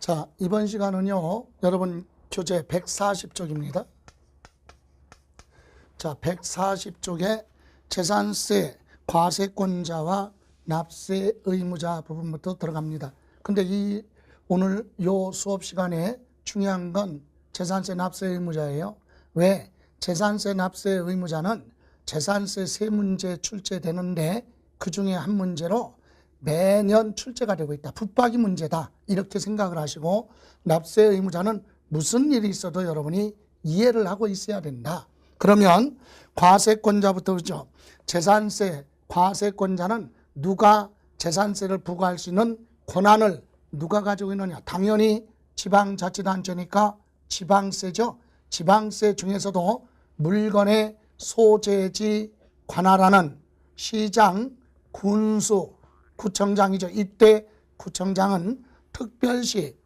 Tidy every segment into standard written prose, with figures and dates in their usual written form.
자, 이번 시간은요, 여러분 교재 140쪽입니다. 자, 140쪽에 재산세 과세권자와 납세 의무자 부분부터 들어갑니다. 근데 오늘 요 수업 시간에 중요한 건 재산세 납세 의무자예요. 왜? 재산세 납세 의무자는 재산세 세 문제 출제되는데 그 중에 한 문제로 매년 출제가 되고 있다. 붙박이 문제다. 이렇게 생각을 하시고 납세 의무자는 무슨 일이 있어도 여러분이 이해를 하고 있어야 된다. 그러면 과세권자부터 그죠. 재산세 과세권자는 누가 재산세를 부과할 수 있는 권한을 누가 가지고 있느냐. 당연히 지방자치단체니까 지방세죠. 지방세 중에서도 물건의 소재지 관할하는 시장, 군수, 구청장이죠. 이때 구청장은 특별시,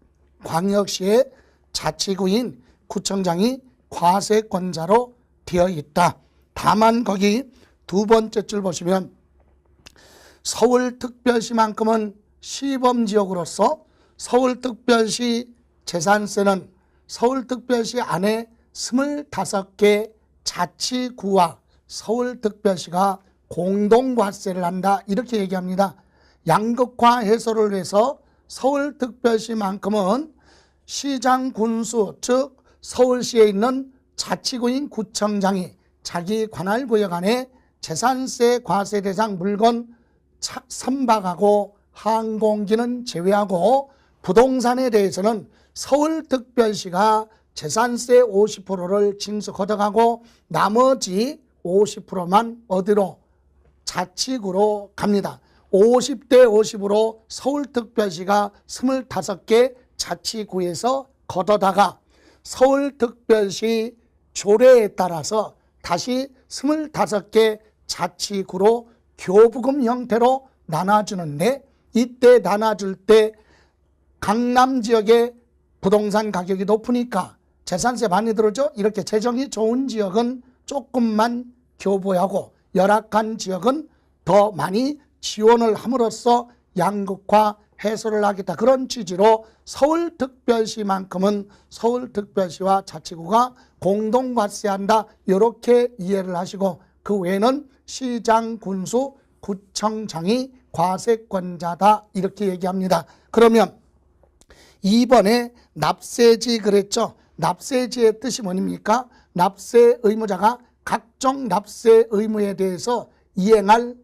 광역시의 자치구인 구청장이 과세권자로 되어 있다. 다만 거기 두 번째 줄 보시면 서울특별시만큼은 시범지역으로서 서울특별시 재산세는 서울특별시 안에 25개 자치구와 서울특별시가 공동과세를 한다. 이렇게 얘기합니다. 양극화 해소를 위해서 서울특별시만큼은 시장 군수, 즉 서울시에 있는 자치구인 구청장이 자기 관할구역 안에 재산세 과세 대상 물건 선박하고 항공기는 제외하고 부동산에 대해서는 서울특별시가 재산세 50%를 징수 걷어가고 나머지 50%만 어디로? 자치구로 갑니다. 50대 50으로 서울특별시가 25개 자치구에서 걷어다가 서울특별시 조례에 따라서 다시 25개 자치구로 교부금 형태로 나눠주는데 이때 나눠줄 때 강남 지역의 부동산 가격이 높으니까 재산세 많이 들어오죠. 이렇게 재정이 좋은 지역은 조금만 교부하고 열악한 지역은 더 많이 지원을 함으로써 양극화 해소를 하겠다. 그런 취지로 서울특별시만큼은 서울특별시와 자치구가 공동과세한다. 이렇게 이해를 하시고 그 외에는 시장, 군수, 구청장이 과세권자다. 이렇게 얘기합니다. 그러면 이번에 납세지 그랬죠. 납세지의 뜻이 뭡니까? 납세 의무자가 각종 납세 의무에 대해서 이행할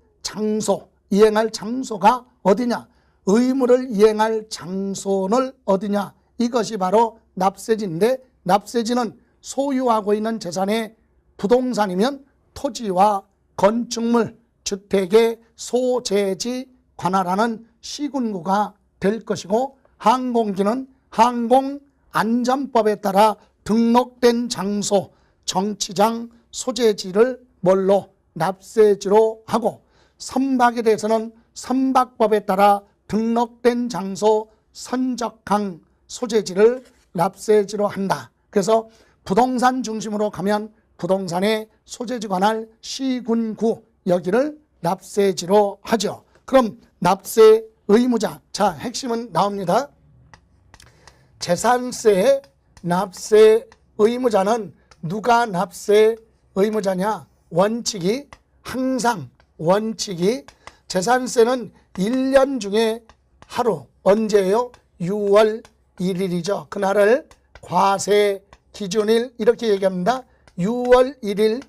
장소가 어디냐? 의무를 이행할 장소는 어디냐? 이것이 바로 납세지인데 납세지는 소유하고 있는 재산의 부동산이면 토지와 건축물, 주택의 소재지 관할하는 시군구가 될 것이고 항공기는 항공안전법에 따라 등록된 장소, 정치장, 소재지를 뭘로? 납세지로 하고 선박에 대해서는 선박법에 따라 등록된 장소, 선적항, 소재지를 납세지로 한다. 그래서 부동산 중심으로 가면 부동산의 소재지 관할 시군구 여기를 납세지로 하죠. 그럼 납세 의무자. 자, 핵심은 나옵니다. 재산세 납세 의무자는 누가 납세 의무자냐? 항상 원칙이 재산세는 1년 중에 하루 언제예요? 6월 1일이죠. 그날을 과세 기준일 이렇게 얘기합니다. 6월 1일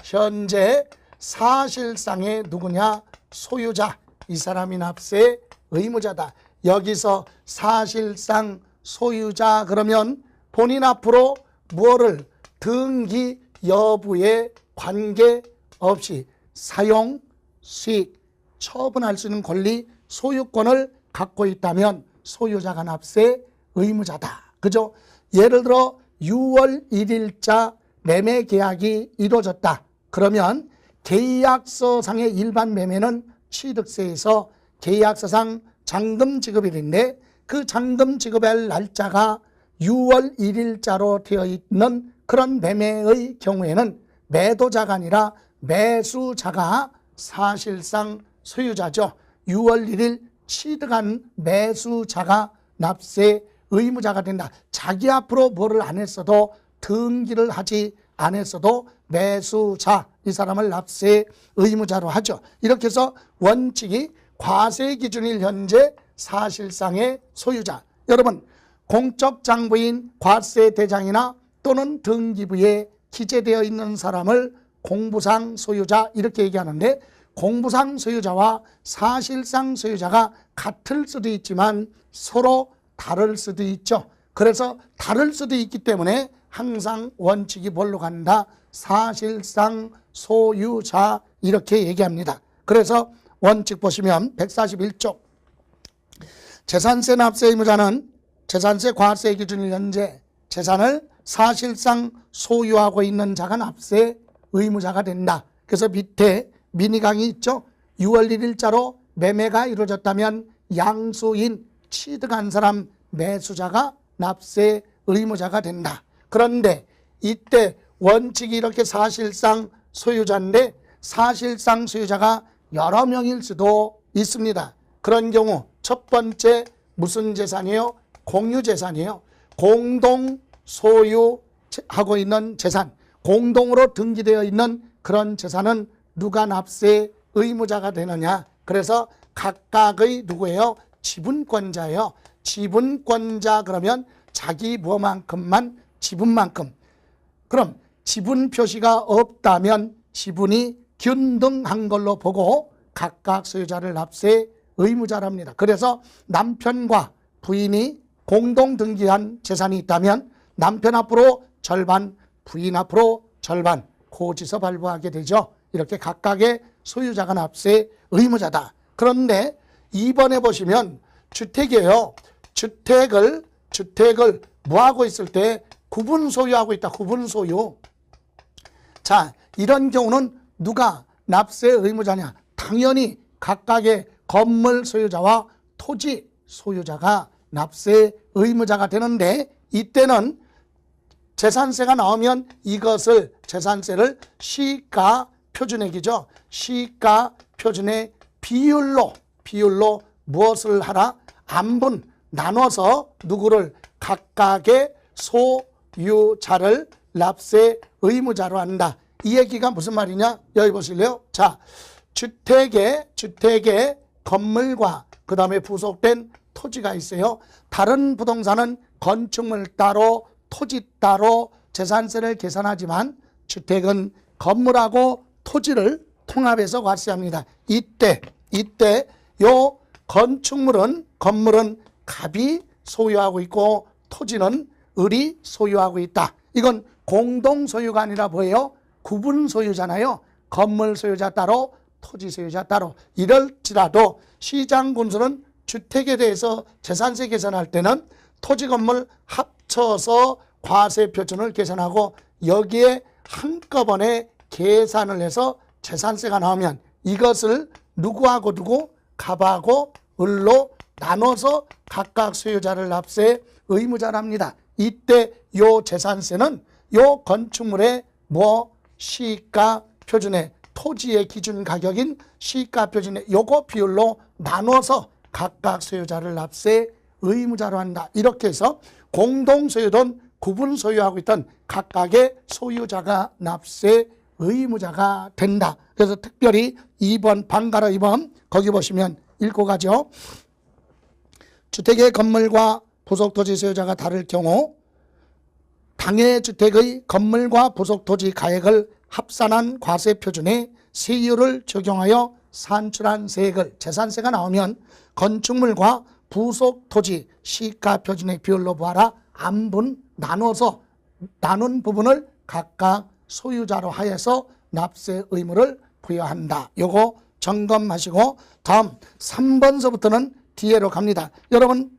현재 사실상의 누구냐? 소유자. 이 사람이 납세 의무자다. 여기서 사실상 소유자 그러면 본인 앞으로 무엇을 등기 여부에 관계없이 사용, 수익, 처분할 수 있는 권리, 소유권을 갖고 있다면 소유자가 납세 의무자다. 그죠? 예를 들어 6월 1일자 매매 계약이 이루어졌다. 그러면 계약서상의 일반 매매는 취득세에서 계약서상 잔금 지급일인데 그 잔금 지급할 날짜가 6월 1일자로 되어 있는 그런 매매의 경우에는 매도자가 아니라 매수자가 사실상 소유자죠. 6월 1일 취득한 매수자가 납세 의무자가 된다. 자기 앞으로 뭐를 안 했어도 등기를 하지 않았어도 매수자, 이 사람을 납세 의무자로 하죠. 이렇게 해서 원칙이 과세 기준일 현재 사실상의 소유자. 여러분, 공적 장부인 과세대장이나 또는 등기부에 기재되어 있는 사람을 공부상 소유자 이렇게 얘기하는데, 공부상 소유자와 사실상 소유자가 같을 수도 있지만 서로 다를 수도 있죠. 그래서 다를 수도 있기 때문에 항상 원칙이 뭘로 간다? 사실상 소유자 이렇게 얘기합니다. 그래서 원칙 보시면 141조 재산세 납세 의무자는 재산세 과세 기준일 현재 재산을 사실상 소유하고 있는 자가 납세 의무자가 된다. 그래서 밑에 미니강이 있죠. 6월 1일자로 매매가 이루어졌다면 양수인 취득한 사람 매수자가 납세 의무자가 된다. 그런데 이때 원칙이 이렇게 사실상 소유자인데 사실상 소유자가 여러 명일 수도 있습니다. 그런 경우 첫 번째 무슨 재산이에요? 공유재산이에요. 공동 소유하고 있는 재산, 공동으로 등기되어 있는 그런 재산은 누가 납세 의무자가 되느냐? 그래서 각각의 누구예요? 지분권자예요. 지분권자 그러면 자기 뭐만큼만 지분만큼. 그럼 지분 표시가 없다면 지분이 균등한 걸로 보고 각각 소유자를 납세 의무자랍니다. 그래서 남편과 부인이 공동 등기한 재산이 있다면 남편 앞으로 절반, 부인 앞으로 절반 고지서 발부하게 되죠. 이렇게 각각의 소유자가 납세 의무자다. 그런데 2번에 보시면 주택이에요. 주택을 뭐하고 있을 때 구분 소유하고 있다. 구분 소유. 자, 이런 경우는 누가 납세 의무자냐? 당연히 각각의 건물 소유자와 토지 소유자가 납세 의무자가 되는데, 이때는 재산세가 나오면 이것을 재산세를 시가 표준액이죠. 시가 표준의 비율로 무엇을 하라? 안분 나눠서 누구를 각각의 소유자를 납세 의무자로 한다. 이 얘기가 무슨 말이냐? 여기 보실래요? 자, 주택의 건물과 그 다음에 부속된 토지가 있어요. 다른 부동산은 건축물 따로 토지 따로 재산세를 계산하지만 주택은 건물하고 토지를 통합해서 과세합니다. 이때 요 건물은 갑이 소유하고 있고 토지는 을이 소유하고 있다. 이건 공동 소유가 아니라 뭐예요? 구분 소유잖아요. 건물 소유자 따로 토지 소유자 따로. 이럴지라도 시장군수는 주택에 대해서 재산세 계산할 때는 토지 건물 합쳐서 과세 표준을 계산하고 여기에 한꺼번에 계산을 해서 재산세가 나오면 이것을 누구하고 누구? 갑하고 을로 나눠서 각각 소유자를 납세 의무자랍니다. 이때 요 재산세는 요 건축물의 시가 표준의 토지의 기준 가격인 시가 표준의 요거 비율로 나눠서 각각 소유자를 납세 의무자로 한다. 이렇게 해서 공동 소유든 구분 소유하고 있던 각각의 소유자가 납세 의무자가 된다. 그래서 특별히 2번 방가로 2번 거기 보시면 읽고 가죠. 주택의 건물과 부속토지 소유자가 다를 경우 당해 주택의 건물과 부속토지 가액을 합산한 과세 표준에 세율을 적용하여 산출한 세액을 재산세가 나오면 건축물과 부속토지 시가 표준의 비율로 보아라. 안분 나눠서 나눈 부분을 각각 소유자로 하여서 납세 의무를 부여한다. 요거 점검하시고 다음 3번서부터는 뒤에로 갑니다. 여러분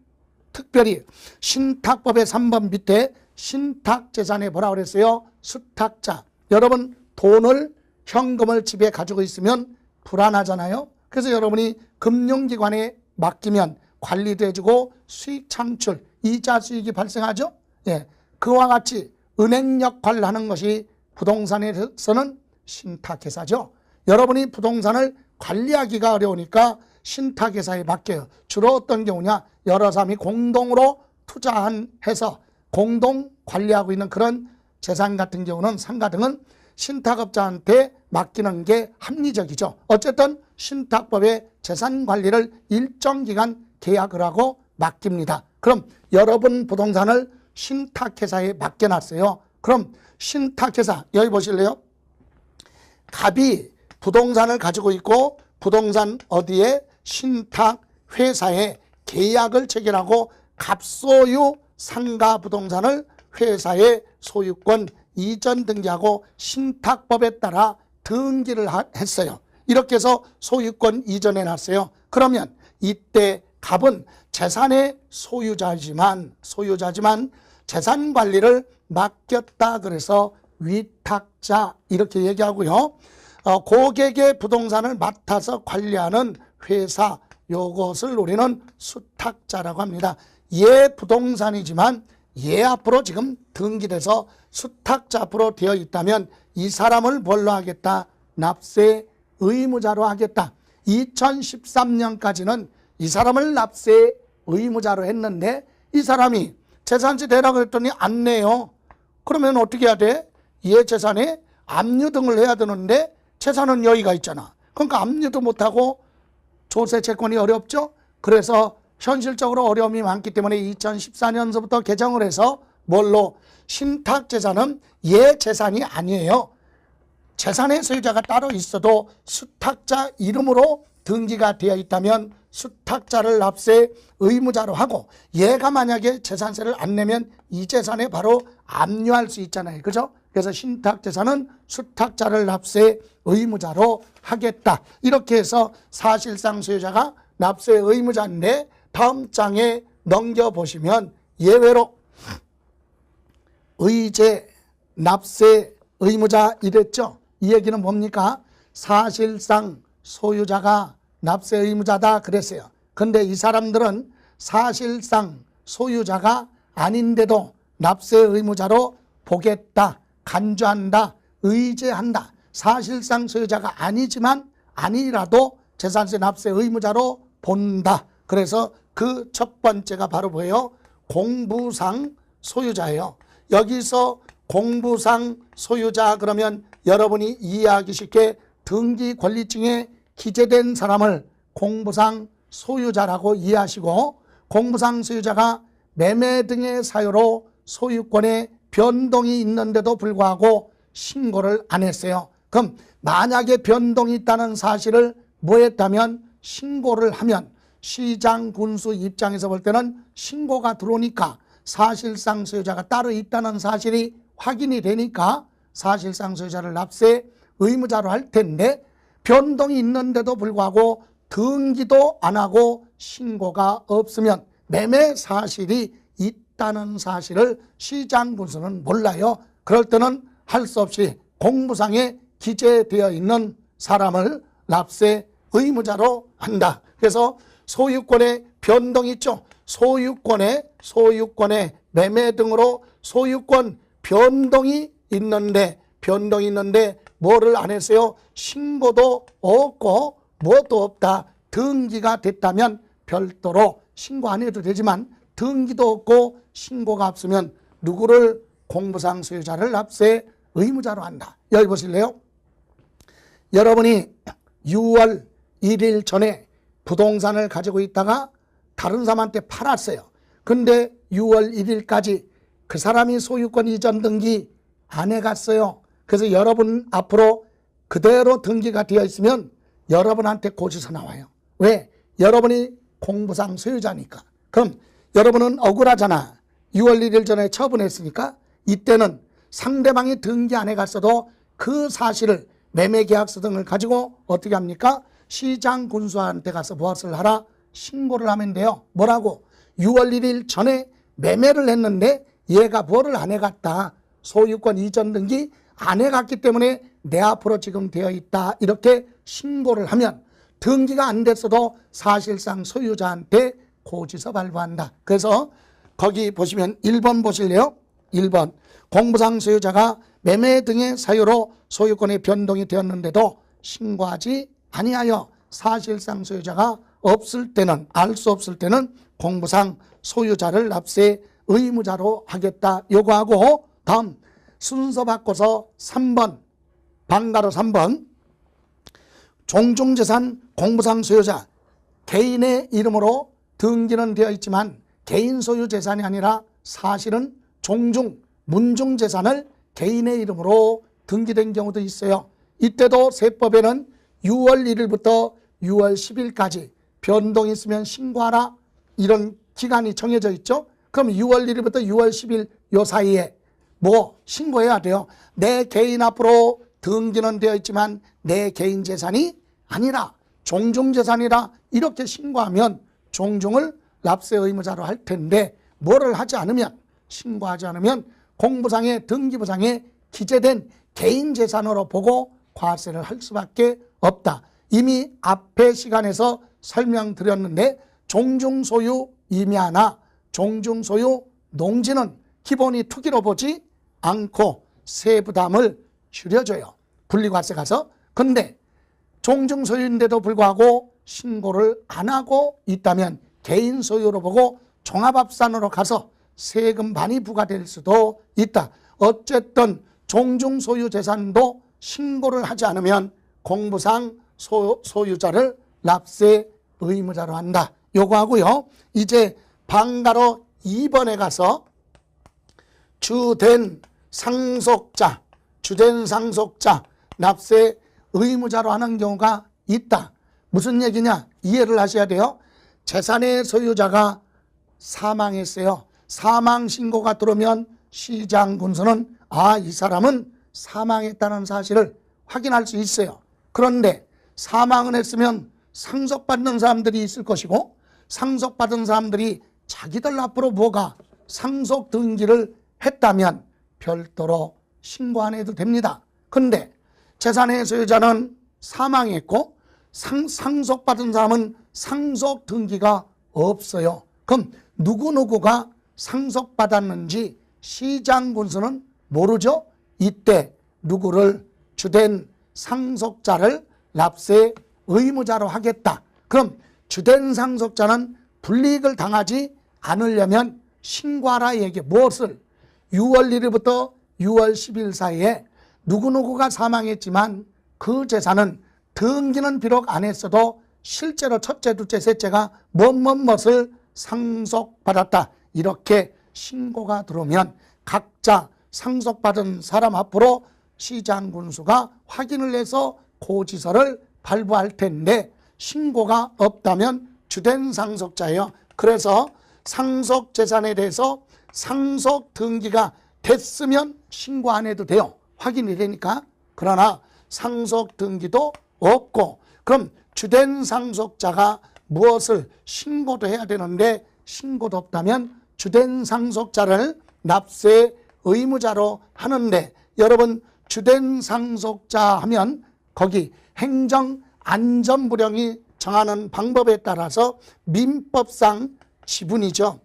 특별히 신탁법의 3번 밑에 신탁재산에 뭐라고 그랬어요? 수탁자. 여러분 돈을 현금을 집에 가지고 있으면 불안하잖아요. 그래서 여러분이 금융기관에 맡기면 관리도 해주고 수익 창출, 이자 수익이 발생하죠. 예, 그와 같이 은행 역할을 하는 것이 부동산에서는 신탁회사죠. 여러분이 부동산을 관리하기가 어려우니까 신탁회사에 맡겨요. 주로 어떤 경우냐, 여러 사람이 공동으로 투자해서 공동 관리하고 있는 그런 재산 같은 경우는 상가 등은 신탁업자한테 맡기는 게 합리적이죠. 어쨌든 신탁법의 재산 관리를 일정 기간 계약을 하고 맡깁니다. 그럼 여러분 부동산을 신탁회사에 맡겨놨어요. 그럼 신탁회사, 여기 보실래요? 갑이 부동산을 가지고 있고 부동산 어디에 신탁회사에 계약을 체결하고 갑소유 상가 부동산을 회사의 소유권 이전 등기하고 신탁법에 따라 등기를 했어요. 이렇게 해서 소유권 이전해 놨어요. 그러면 이때 갑은 재산의 소유자지만 재산 관리를 맡겼다 그래서 위탁자 이렇게 얘기하고요. 고객의 부동산을 맡아서 관리하는 회사, 요것을 우리는 수탁자라고 합니다. 얘 부동산이지만 얘 앞으로 지금 등기돼서 수탁자 앞으로 되어 있다면 이 사람을 뭘로 하겠다? 납세 의무자로 하겠다. 2013년까지는 이 사람을 납세 의무자로 했는데 이 사람이 재산세 대라고 했더니 안 내요. 그러면 어떻게 해야 돼? 얘 재산에 압류 등을 해야 되는데 재산은 여기가 있잖아. 그러니까 압류도 못하고 조세 채권이 어렵죠. 그래서 현실적으로 어려움이 많기 때문에 2014년서부터 개정을 해서 뭘로? 신탁재산은 얘 재산이 아니에요. 재산의 소유자가 따로 있어도 수탁자 이름으로 등기가 되어 있다면 수탁자를 납세 의무자로 하고 얘가 만약에 재산세를 안 내면 이 재산에 바로 압류할 수 있잖아요. 그죠? 그래서 신탁재산은 수탁자를 납세 의무자로 하겠다. 이렇게 해서 사실상 소유자가 납세 의무자인데 다음 장에 넘겨보시면 예외로 의제 납세 의무자 이랬죠. 이 얘기는 뭡니까? 사실상 소유자가 납세 의무자다 그랬어요. 근데 이 사람들은 사실상 소유자가 아닌데도 납세 의무자로 보겠다, 간주한다, 의제한다. 사실상 소유자가 아니지만 아니라도 재산세 납세 의무자로 본다. 그래서 그 첫 번째가 바로 뭐예요? 공부상 소유자예요. 여기서 공부상 소유자 그러면 여러분이 이해하기 쉽게 등기 권리증에 기재된 사람을 공부상 소유자라고 이해하시고 공부상 소유자가 매매 등의 사유로 소유권에 변동이 있는데도 불구하고 신고를 안 했어요. 그럼 만약에 변동이 있다는 사실을 뭐 했다면 신고를 하면 시장 군수 입장에서 볼 때는 신고가 들어오니까 사실상 소유자가 따로 있다는 사실이 확인이 되니까 사실상 소유자를 납세 의무자로 할 텐데 변동이 있는데도 불구하고 등기도 안 하고 신고가 없으면 매매 사실이 있다는 사실을 시장 군수는 몰라요. 그럴 때는 할 수 없이 공부상에 기재되어 있는 사람을 납세 의무자로 한다. 그래서 소유권의 변동이 있죠. 소유권의 매매 등으로 소유권 변동이 있는데 뭐를 안 했어요? 신고도 없고 뭐도 없다. 등기가 됐다면 별도로 신고 안 해도 되지만 등기도 없고 신고가 없으면 누구를 공부상 소유자를 납세 의무자로 한다. 여기 보실래요? 여러분이 6월 1일 전에 부동산을 가지고 있다가 다른 사람한테 팔았어요. 근데 6월 1일까지 그 사람이 소유권 이전 등기 안 해갔어요. 그래서 여러분 앞으로 그대로 등기가 되어 있으면 여러분한테 고지서 나와요. 왜? 여러분이 공부상 소유자니까. 그럼 여러분은 억울하잖아. 6월 1일 전에 처분했으니까 이때는 상대방이 등기 안 해갔어도 그 사실을 매매계약서 등을 가지고 어떻게 합니까? 시장 군수한테 가서 무엇을 하라? 신고를 하면 돼요. 뭐라고? 6월 1일 전에 매매를 했는데 얘가 뭐를 안 해갔다. 소유권 이전 등기 안 해갔기 때문에 내 앞으로 지금 되어 있다. 이렇게 신고를 하면 등기가 안 됐어도 사실상 소유자한테 고지서 발부한다. 그래서 거기 보시면 1번 보실래요? 1번 공부상 소유자가 매매 등의 사유로 소유권의 변동이 되었는데도 신고하지 아니하여 사실상 소유자가 없을 때는, 알 수 없을 때는 공부상 소유자를 납세 의무자로 하겠다 요구하고, 다음 순서 바꿔서 3번, 방가로 3번, 종중재산 공부상 소유자, 개인의 이름으로 등기는 되어 있지만 개인 소유 재산이 아니라 사실은 종중, 문중 재산을 개인의 이름으로 등기된 경우도 있어요. 이때도 세법에는 6월 1일부터 6월 10일까지 변동이 있으면 신고하라, 이런 기간이 정해져 있죠. 그럼 6월 1일부터 6월 10일 요 사이에 뭐 신고해야 돼요. 내 개인 앞으로 등기는 되어 있지만 내 개인 재산이 아니라 종중재산이라 이렇게 신고하면 종중을 납세 의무자로 할 텐데, 뭐를 하지 않으면, 신고하지 않으면 공부상의 등기부상에 기재된 개인 재산으로 보고 과세를 할 수밖에 없다. 이미 앞에 시간에서 설명드렸는데, 종중소유 임야나 종중소유 농지는 기본이 투기로 보지 않고 세부담을 줄여줘요. 분리과세 가서. 근데 종중소유인데도 불구하고 신고를 안 하고 있다면 개인 소유로 보고 종합합산으로 가서 세금 많이 부과될 수도 있다. 어쨌든 종중소유 재산도 신고를 하지 않으면 공부상 소유자를 납세 의무자로 한다 요구하고요. 이제 방가로 2번에 가서 주된 상속자 납세 의무자로 하는 경우가 있다. 무슨 얘기냐? 이해를 하셔야 돼요. 재산의 소유자가 사망했어요. 사망 신고가 들어오면 시장군수는 이 사람은 사망했다는 사실을 확인할 수 있어요. 그런데 사망을 했으면 상속받는 사람들이 있을 것이고, 상속받은 사람들이 자기들 앞으로 뭐가 상속 등기를 했다면 별도로 신고 안 해도 됩니다. 근데 재산의 소유자는 사망했고 상속받은 사람은 상속 등기가 없어요. 그럼 누구누구가 상속받았는지 시장군수는 모르죠. 이때 누구를 주된 상속자를 납세 의무자로 하겠다. 그럼 주된 상속자는 불이익을 당하지 않으려면 신고하라 얘기. 무엇을? 6월 1일부터 6월 10일 사이에 누구누구가 사망했지만 그 재산은 등기는 비록 안 했어도 실제로 첫째, 둘째, 셋째가 무엇을 상속받았다, 이렇게 신고가 들어오면 각자 상속받은 사람 앞으로 시장군수가 확인을 해서 고지서를 발부할 텐데, 신고가 없다면 주된 상속자예요. 그래서 상속재산에 대해서 상속 등기가 됐으면 신고 안 해도 돼요. 확인이 되니까. 그러나 상속 등기도 없고, 그럼 주된 상속자가 무엇을 신고도 해야 되는데 신고도 없다면 주된 상속자를 납세 의무자로 하는데, 여러분 주된 상속자 하면 거기 행정안전부령이 정하는 방법에 따라서 민법상 지분이죠.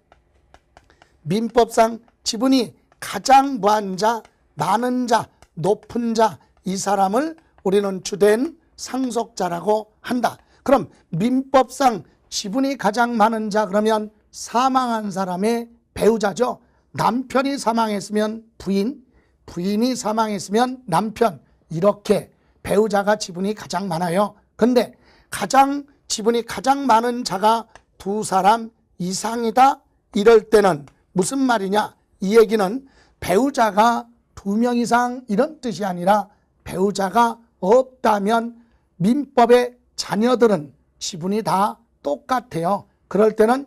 민법상 지분이 가장 무한 자, 많은 자, 높은 자, 이 사람을 우리는 주된 상속자라고 한다. 그럼 민법상 지분이 가장 많은 자, 그러면 사망한 사람의 배우자죠. 남편이 사망했으면 부인, 부인이 사망했으면 남편, 이렇게 배우자가 지분이 가장 많아요. 근데 가장 지분이 가장 많은 자가 두 사람 이상이다, 이럴 때는 무슨 말이냐? 이 얘기는 배우자가 2명 이상 이런 뜻이 아니라 배우자가 없다면 민법의 자녀들은 지분이 다 똑같아요. 그럴 때는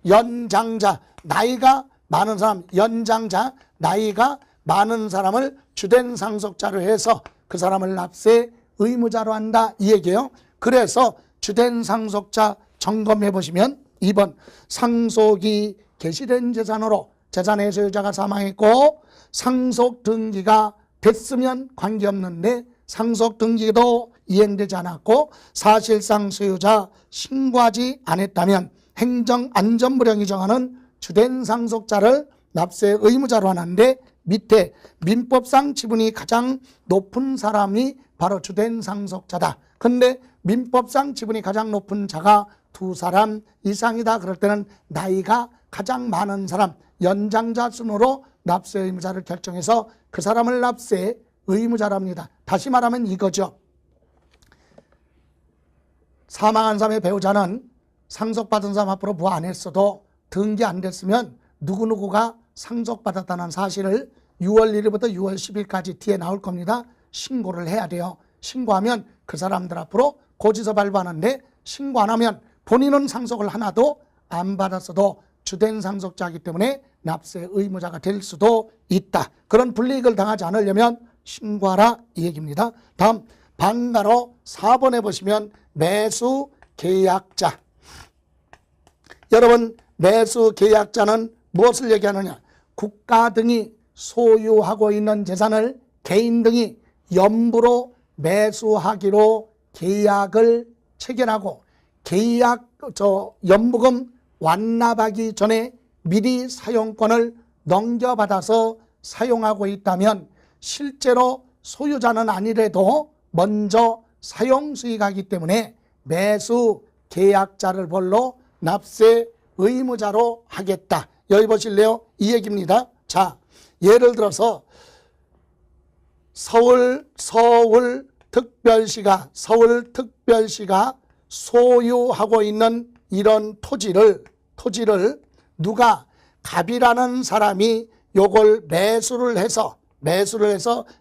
연장자, 나이가 많은 사람, 연장자, 나이가 많은 사람을 주된 상속자로 해서 그 사람을 납세 의무자로 한다, 이 얘기예요. 그래서 주된 상속자 점검해 보시면 2번 상속이 개시된 재산으로 재산의 소유자가 사망했고 상속 등기가 됐으면 관계없는데 상속 등기도 이행되지 않았고 사실상 소유자 신고하지 않았다면 행정안전부령이 정하는 주된 상속자를 납세 의무자로 하는데, 밑에 민법상 지분이 가장 높은 사람이 바로 주된 상속자다. 근데 민법상 지분이 가장 높은 자가 2사람 이상이다. 그럴 때는 나이가 가장 많은 사람, 연장자 순으로 납세 의무자를 결정해서 그 사람을 납세 의무자랍니다. 다시 말하면 이거죠. 사망한 사람의 배우자는 상속받은 사람 앞으로 부하 안 했어도 등기 안 됐으면 누구누구가 상속받았다는 사실을 6월 1일부터 6월 10일까지 뒤에 나올 겁니다. 신고를 해야 돼요. 신고하면 그 사람들 앞으로 고지서 발부하는데, 신고 안 하면 본인은 상속을 하나도 안 받았어도 주된 상속자이기 때문에 납세 의무자가 될 수도 있다. 그런 불이익을 당하지 않으려면 신고하라 이 얘기입니다. 다음 반가로 4번에 보시면 매수 계약자. 여러분, 매수 계약자는 무엇을 얘기하느냐? 국가 등이 소유하고 있는 재산을 개인 등이 연부로 매수하기로 계약을 체결하고 연부금 완납하기 전에 미리 사용권을 넘겨받아서 사용하고 있다면, 실제로 소유자는 아니래도 먼저 사용 수익하기 때문에 매수 계약자를 벌로 납세 의무자로 하겠다. 여기 보실래요? 이 얘기입니다. 자, 예를 들어서 서울특별시가 소유하고 있는 이런 토지를 누가 갑이라는 사람이 요걸 매수를 해서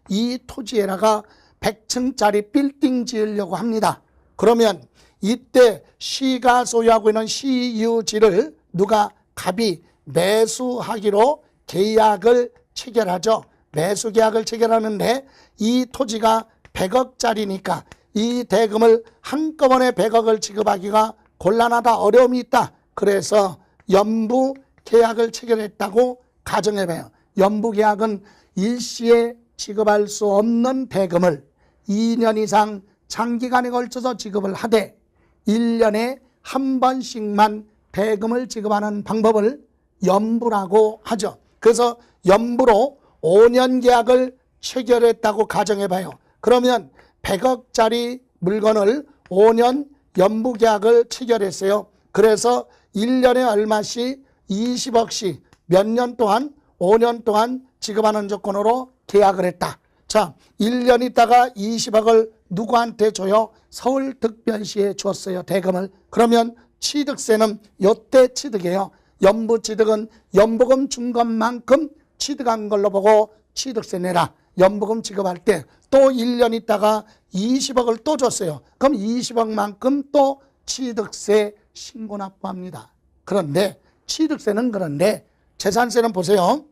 이 토지에다가 100층짜리 빌딩 지으려고 합니다. 그러면 이때 시가 소유하고 있는 시유지를 누가 갑이 매수하기로 계약을 체결하죠. 매수 계약을 체결하는데 이 토지가 100억짜리니까 이 대금을 한꺼번에 100억을 지급하기가 곤란하다, 어려움이 있다. 그래서 연부 계약을 체결했다고 가정해봐요. 연부 계약은 일시에 지급할 수 없는 대금을 2년 이상 장기간에 걸쳐서 지급을 하되 1년에 한 번씩만 대금을 지급하는 방법을 연부라고 하죠. 그래서 연부로 5년 계약을 체결했다고 가정해봐요. 그러면 100억짜리 물건을 5년 연부 계약을 체결했어요. 그래서 1년에 얼마씩 20억씩 몇 년 동안 5년 동안 지급하는 조건으로 계약을 했다. 자, 1년 있다가 20억을 누구한테 줘요? 서울특별시에 줬어요, 대금을. 그러면 취득세는 요때 취득이에요. 연부 취득은 연부금 준 것만큼 취득한 걸로 보고 취득세 내라. 연부금 지급할 때 또 1년 있다가 20억을 또 줬어요. 그럼 20억만큼 또 취득세 신고 납부합니다. 그런데 취득세는 그런데 재산세는 보세요.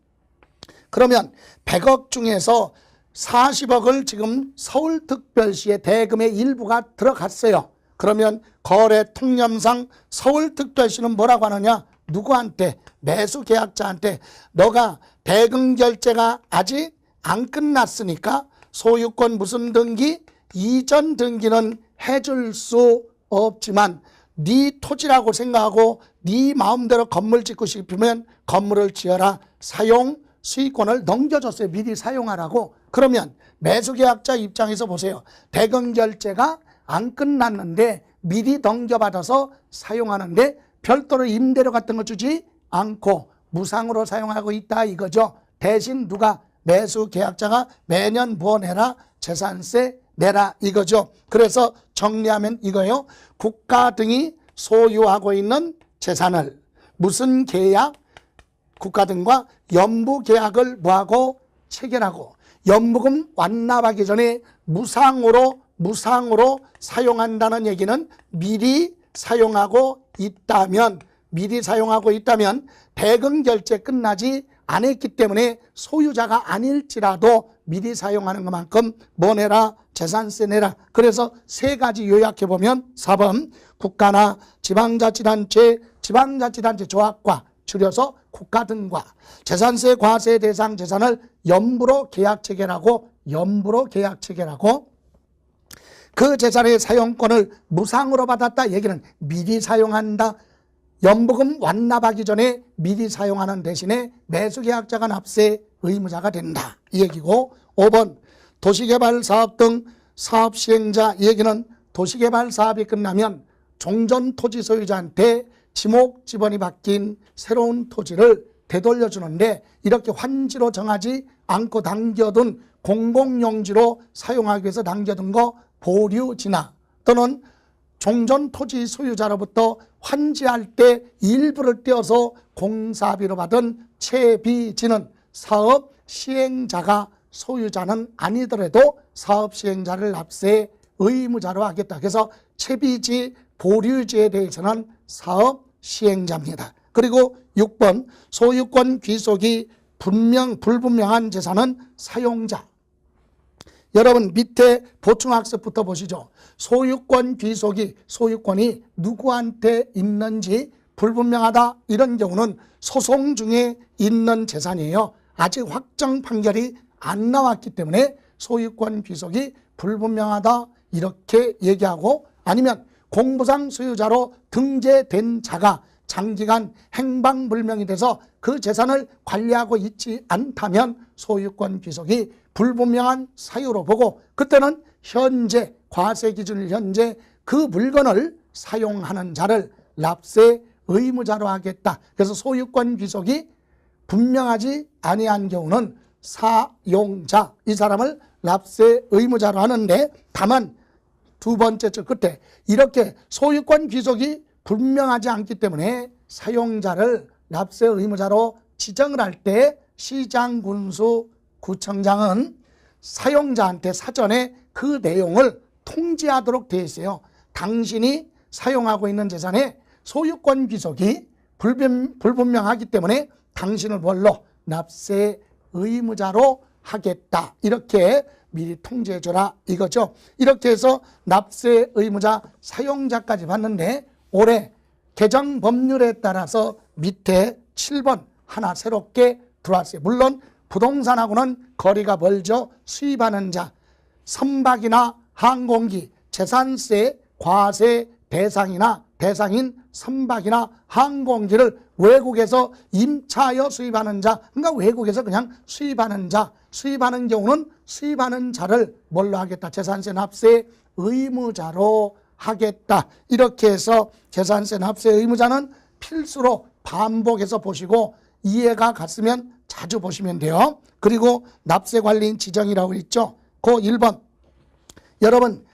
그러면 100억 중에서 40억을 지금 서울특별시에 대금의 일부가 들어갔어요. 그러면 거래 통념상 서울특별시는 뭐라고 하느냐? 누구한테? 매수계약자한테 너가 대금 결제가 아직 안 끝났으니까 소유권 무슨 등기? 이전 등기는 해줄 수 없지만 네 토지라고 생각하고 네 마음대로 건물 짓고 싶으면 건물을 지어라. 사용 수익권을 넘겨줬어요. 미리 사용하라고. 그러면 매수계약자 입장에서 보세요. 대금 결제가 안 끝났는데 미리 넘겨받아서 사용하는데 별도로 임대료 같은 거 주지 않고 무상으로 사용하고 있다 이거죠. 대신 누가? 매수계약자가 매년 부어내라. 재산세 내라 이거죠. 그래서 정리하면 이거예요. 국가 등이 소유하고 있는 재산을 무슨 계약? 국가 등과 연부 계약을 뭐하고? 체결하고 연부금 완납하기 전에 무상으로 사용한다는 얘기는 미리 사용하고 있다면 대금 결제 끝나지 않았기 때문에 소유자가 아닐지라도 미리 사용하는 것만큼 뭐 내라? 재산세 내라. 그래서 세 가지 요약해보면 4번 국가나 지방자치단체 조합과 줄여서 국가 등과 재산세 과세 대상 재산을 연부로 계약 체결하고 그 재산의 사용권을 무상으로 받았다 얘기는 미리 사용한다. 연부금 완납하기 전에 미리 사용하는 대신에 매수계약자가 납세 의무자가 된다 이 얘기고, 5번 도시개발사업 등 사업 시행자 이 얘기는 도시개발 사업이 끝나면 종전 토지 소유자한테 지목 지번이 바뀐 새로운 토지를 되돌려주는데 이렇게 환지로 정하지 않고 남겨둔 공공용지로 사용하기 위해서 남겨둔 거 보류지나 또는 종전 토지 소유자로부터 환지할 때 일부를 떼어서 공사비로 받은 채비지는 사업 시행자가 소유자는 아니더라도 사업 시행자를 납세 의무자로 하겠다. 그래서 채비지 보류지에 대해서는 사업 시행자입니다. 그리고 6번 소유권 귀속이 불분명한 재산은 사용자. 여러분 밑에 보충학습부터 보시죠. 소유권 귀속이 소유권이 누구한테 있는지 불분명하다 이런 경우는 소송 중에 있는 재산이에요. 아직 확정 판결이 안 나왔기 때문에 소유권 귀속이 불분명하다 이렇게 얘기하고 아니면 공부상 소유자로 등재된 자가 장기간 행방불명이 돼서 그 재산을 관리하고 있지 않다면 소유권 귀속이 불분명한 사유로 보고 그때는 현재 과세 기준일 현재 그 물건을 사용하는 자를 납세 의무자로 하겠다. 그래서 소유권 귀속이 분명하지 아니한 경우는 사용자 이 사람을 납세 의무자로 하는데 다만 두 번째 줄 끝에 이렇게 소유권 귀속이 분명하지 않기 때문에 사용자를 납세 의무자로 지정을 할 때 시장, 군수, 구청장은 사용자한테 사전에 그 내용을 통지하도록 되어 있어요. 당신이 사용하고 있는 재산에 소유권 귀속이 불분명하기 때문에 당신을 뭘로 납세 의무자로 하겠다. 이렇게 미리 통지해 줘라 이거죠. 이렇게 해서 납세 의무자 사용자까지 봤는데 올해 개정 법률에 따라서 밑에 7번 하나 새롭게 들어왔어요. 물론 부동산하고는 거리가 멀죠. 수입하는 자, 선박이나 항공기, 재산세, 과세 대상이나 대상인 선박이나 항공기를 외국에서 임차하여 수입하는 자, 그러니까 외국에서 그냥 수입하는 자, 수입하는 경우는 수입하는 자를 뭘로 하겠다? 재산세 납세 의무자로 하겠다. 이렇게 해서 재산세 납세 의무자는 필수로 반복해서 보시고 이해가 갔으면 자주 보시면 돼요. 그리고 납세관리인 지정이라고 있죠. 그 1번 여러분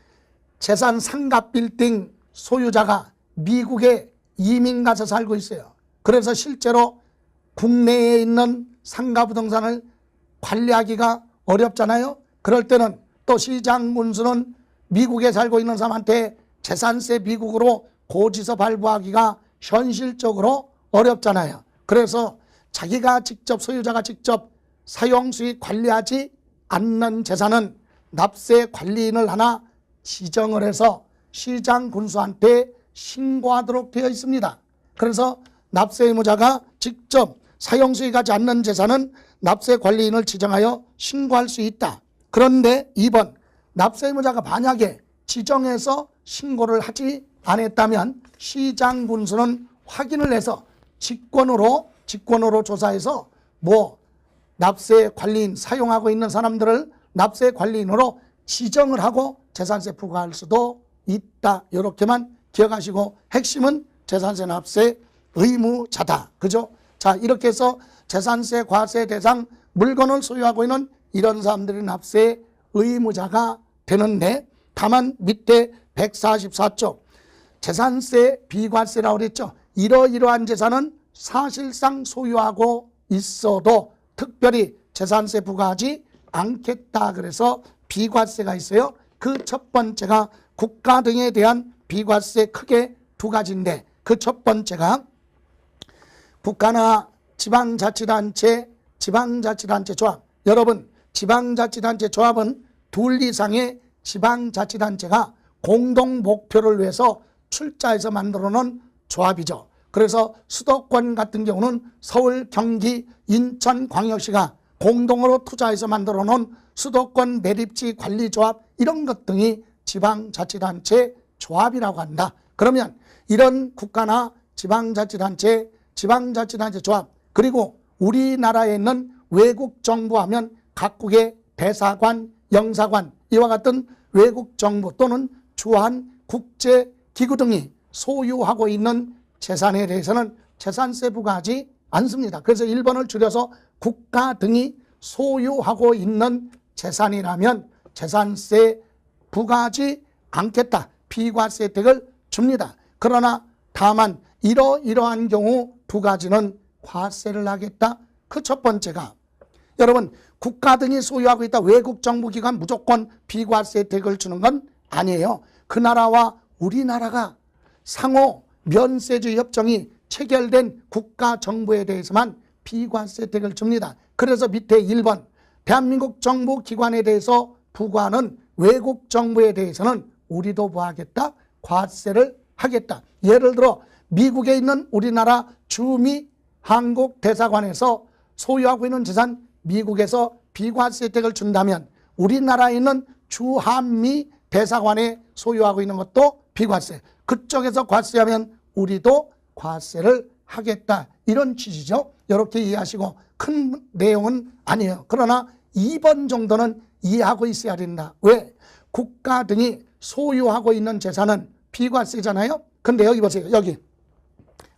재산 상가 빌딩 소유자가 미국에 이민 가서 살고 있어요. 그래서 실제로 국내에 있는 상가 부동산을 관리하기가 어렵잖아요. 그럴 때는 또 시장 군수는 미국에 살고 있는 사람한테 재산세 미국으로 고지서 발부하기가 현실적으로 어렵잖아요. 그래서 자기가 직접 소유자가 직접 사용수익 관리하지 않는 재산은 납세 관리인을 하나 지정을 해서 시장 군수한테 신고하도록 되어 있습니다. 그래서 납세 의무자가 직접 사용수익하지 않는 재산은 납세 관리인을 지정하여 신고할 수 있다. 그런데 2번 납세 의무자가 만약에 지정해서 신고를 하지 않았다면 시장 군수는 확인을 해서 직권으로 조사해서 납세 관리인 사용하고 있는 사람들을 납세 관리인으로 지정을 하고 재산세 부과할 수도 있다. 이렇게만 기억하시고 핵심은 재산세 납세 의무자다. 그죠? 자, 이렇게 해서 재산세 과세 대상 물건을 소유하고 있는 이런 사람들이 납세 의무자가 되는데 다만 밑에 144쪽 재산세 비과세라고 그랬죠. 이러이러한 재산은 사실상 소유하고 있어도 특별히 재산세 부과하지 않겠다. 그래서 비과세가 있어요. 그 첫 번째가 국가 등에 대한 비과세 크게 두 가지인데 그 첫 번째가 국가나 지방자치단체 조합. 여러분 지방자치단체 조합은 둘 이상의 지방자치단체가 공동 목표를 위해서 출자해서 만들어 놓은 조합이죠. 그래서 수도권 같은 경우는 서울, 경기, 인천, 광역시가 공동으로 투자해서 만들어 놓은 수도권 매립지 관리조합 이런 것 등이 지방자치단체 조합이라고 한다. 그러면 이런 국가나 지방자치단체 조합 그리고 우리나라에 있는 외국 정부 하면 각국의 대사관, 영사관 이와 같은 외국 정부 또는 주한 국제기구 등이 소유하고 있는 재산에 대해서는 재산세 부과하지 않습니다. 그래서 1번을 줄여서 국가 등이 소유하고 있는 재산이라면 재산세 부과하지 않겠다. 비과세 혜택을 줍니다. 그러나 다만 이러이러한 경우 두 가지는 과세를 하겠다. 그 첫 번째가 여러분 국가 등이 소유하고 있다. 외국 정부기관 무조건 비과세 혜택을 주는 건 아니에요. 그 나라와 우리나라가 상호 면세주의 협정이 체결된 국가 정부에 대해서만 비과세 혜택을 줍니다. 그래서 밑에 1번 대한민국 정부 기관에 대해서 부과하는 외국 정부에 대해서는 우리도 부과하겠다. 과세를 하겠다. 예를 들어 미국에 있는 우리나라 주미 한국 대사관에서 소유하고 있는 재산 미국에서 비과세 혜택을 준다면 우리나라에 있는 주한미 대사관에 소유하고 있는 것도 비과세. 그쪽에서 과세하면 우리도 과세를 하겠다. 이런 취지죠. 이렇게 이해하시고 큰 내용은 아니에요. 그러나 2번 정도는 이해하고 있어야 된다. 왜? 국가 등이 소유하고 있는 재산은 비과세잖아요. 근데 여기 보세요. 여기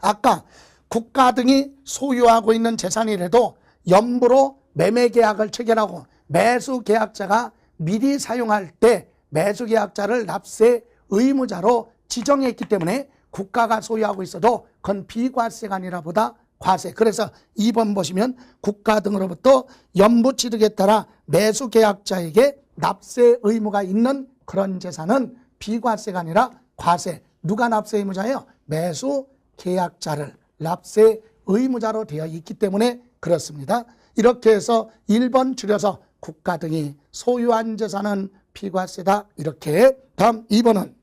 아까 국가 등이 소유하고 있는 재산이라도 연부로 매매계약을 체결하고 매수계약자가 미리 사용할 때 매수계약자를 납세 의무자로 지정했기 때문에 국가가 소유하고 있어도 그건 비과세가 아니라 보다 과세. 그래서 2번 보시면 국가 등으로부터 연부 취득에 따라 매수계약자에게 납세 의무가 있는 그런 재산은 비과세가 아니라 과세. 누가 납세 의무자예요? 매수계약자를 납세 의무자로 되어 있기 때문에 그렇습니다. 이렇게 해서 1번 줄여서 국가 등이 소유한 재산은 비과세다. 이렇게. 다음 2번은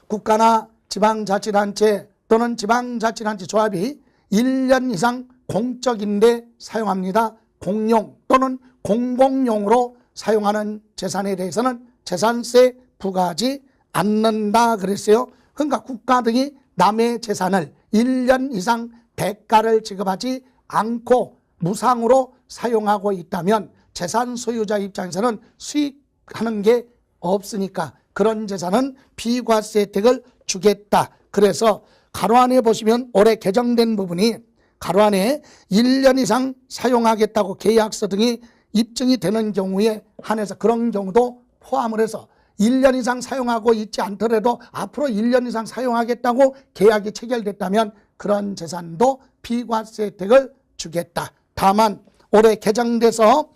국가나 지방자치단체 또는 지방자치단체 조합이 1년 이상 공적인데 사용합니다. 공용 또는 공공용으로 사용하는 재산에 대해서는 재산세 부과하지 않는다 그랬어요. 그러니까 국가 등이 남의 재산을 1년 이상 대가를 지급하지 않고 무상으로 사용하고 있다면 재산 소유자 입장에서는 수익하는 게 없으니까 그런 재산은 비과세 혜택을 주겠다. 그래서 가로 안에 보시면 올해 개정된 부분이 가로 안에 1년 이상 사용하겠다고 계약서 등이 입증이 되는 경우에 한해서 그런 경우도 포함을 해서 1년 이상 사용하고 있지 않더라도 앞으로 1년 이상 사용하겠다고 계약이 체결됐다면 그런 재산도 비과세 혜택을 주겠다. 다만 올해 개정돼서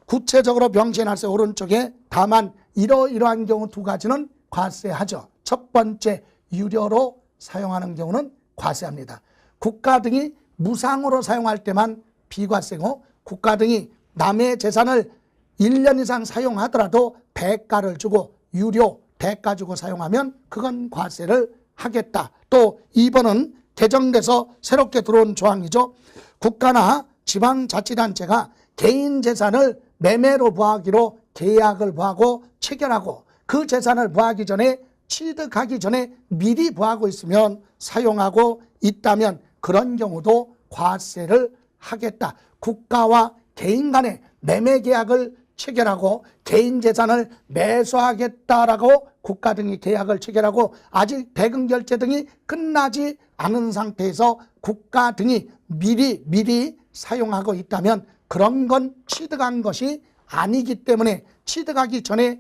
구체적으로 명시해놨어요. 오른쪽에. 다만 이러이러한 경우 두 가지는 과세하죠. 첫 번째 유료로 사용하는 경우는 과세합니다. 국가 등이 무상으로 사용할 때만 비과세고 국가 등이 남의 재산을 1년 이상 사용하더라도 대가를 주고 유료 대가 주고 사용하면 그건 과세를 하겠다. 또 2번은 개정돼서 새롭게 들어온 조항이죠. 국가나 지방자치단체가 개인 재산을 매매로 부과하기로 계약을 부과하고 체결하고 그 재산을 부과하기 전에 취득하기 전에 미리 부과하고 있으면 사용하고 있다면 그런 경우도 과세를 하겠다. 국가와 개인 간의 매매 계약을 체결하고 개인 재산을 매수하겠다라고 국가 등이 계약을 체결하고 아직 대금 결제 등이 끝나지 않은 상태에서 국가 등이 미리 사용하고 있다면 그런 건 취득한 것이 아니기 때문에 취득하기 전에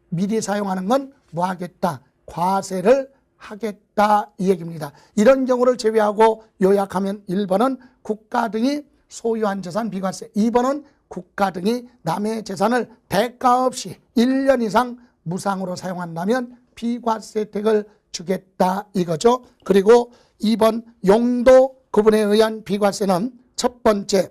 미리 사용하는 건 뭐 하겠다? 과세를 하겠다 이 얘기입니다. 이런 경우를 제외하고 요약하면 1번은 국가 등이 소유한 재산 비과세, 2번은 국가 등이 남의 재산을 대가 없이 1년 이상 무상으로 사용한다면 비과세 혜택을 주겠다 이거죠. 그리고 2번 용도 구분에 의한 비과세는 첫 번째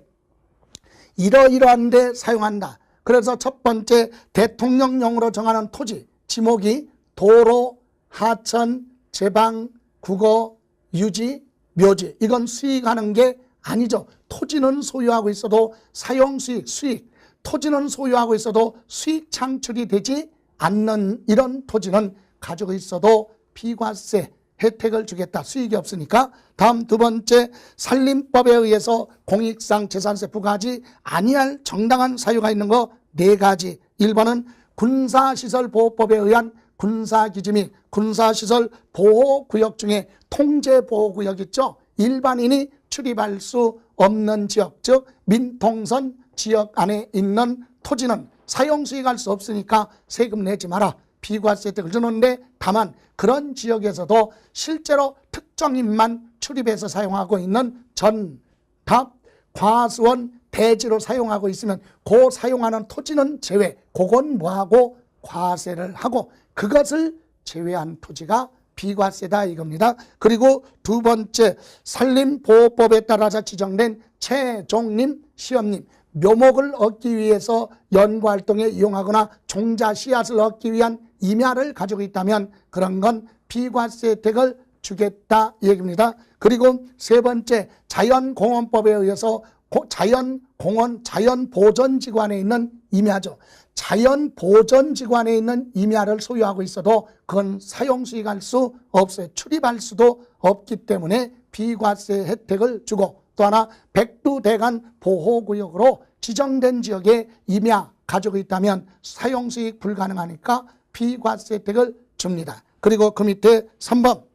이러이러한 데 사용한다. 그래서 첫 번째 대통령령으로 정하는 토지, 지목이 도로, 하천, 제방, 국어, 유지, 묘지 이건 수익하는 게 아니죠. 토지는 소유하고 있어도 사용수익, 수익, 토지는 소유하고 있어도 수익 창출이 되지 않는 이런 토지는 가지고 있어도 비과세 혜택을 주겠다. 수익이 없으니까. 다음 두 번째 산림법에 의해서 공익상 재산세 부과하지 아니할 정당한 사유가 있는 거 네 가지. 1번은 군사시설보호법에 의한 군사기지 및 군사시설 보호구역 중에 통제보호구역 있죠. 일반인이 출입할 수 없는 지역, 즉 민통선 지역 안에 있는 토지는 사용수익할 수 없으니까 세금 내지 마라, 비과세 혜택을 주는데, 다만 그런 지역에서도 실제로 특정인만 출입해서 사용하고 있는 전, 답, 과수원, 대지로 사용하고 있으면 그 사용하는 토지는 제외, 그건 뭐하고 과세를 하고, 그것을 제외한 토지가 비과세다 이겁니다. 그리고 두 번째, 산림보호법에 따라서 지정된 채종림, 시험림, 묘목을 얻기 위해서 연구활동에 이용하거나 종자 씨앗을 얻기 위한 임야를 가지고 있다면 그런 건 비과세 혜택을 주겠다 이 얘기입니다. 그리고 세 번째, 자연공원법에 의해서 자연공원, 자연보전지구안에 있는 임야죠. 자연보전지구안에 있는 임야를 소유하고 있어도 그건 사용수익할 수 없어요. 출입할 수도 없기 때문에 비과세 혜택을 주고, 또 하나 백두대간 보호구역으로 지정된 지역에 임야 가지고 있다면 사용수익 불가능하니까 비과세 혜택을 줍니다. 그리고 그 밑에 3번,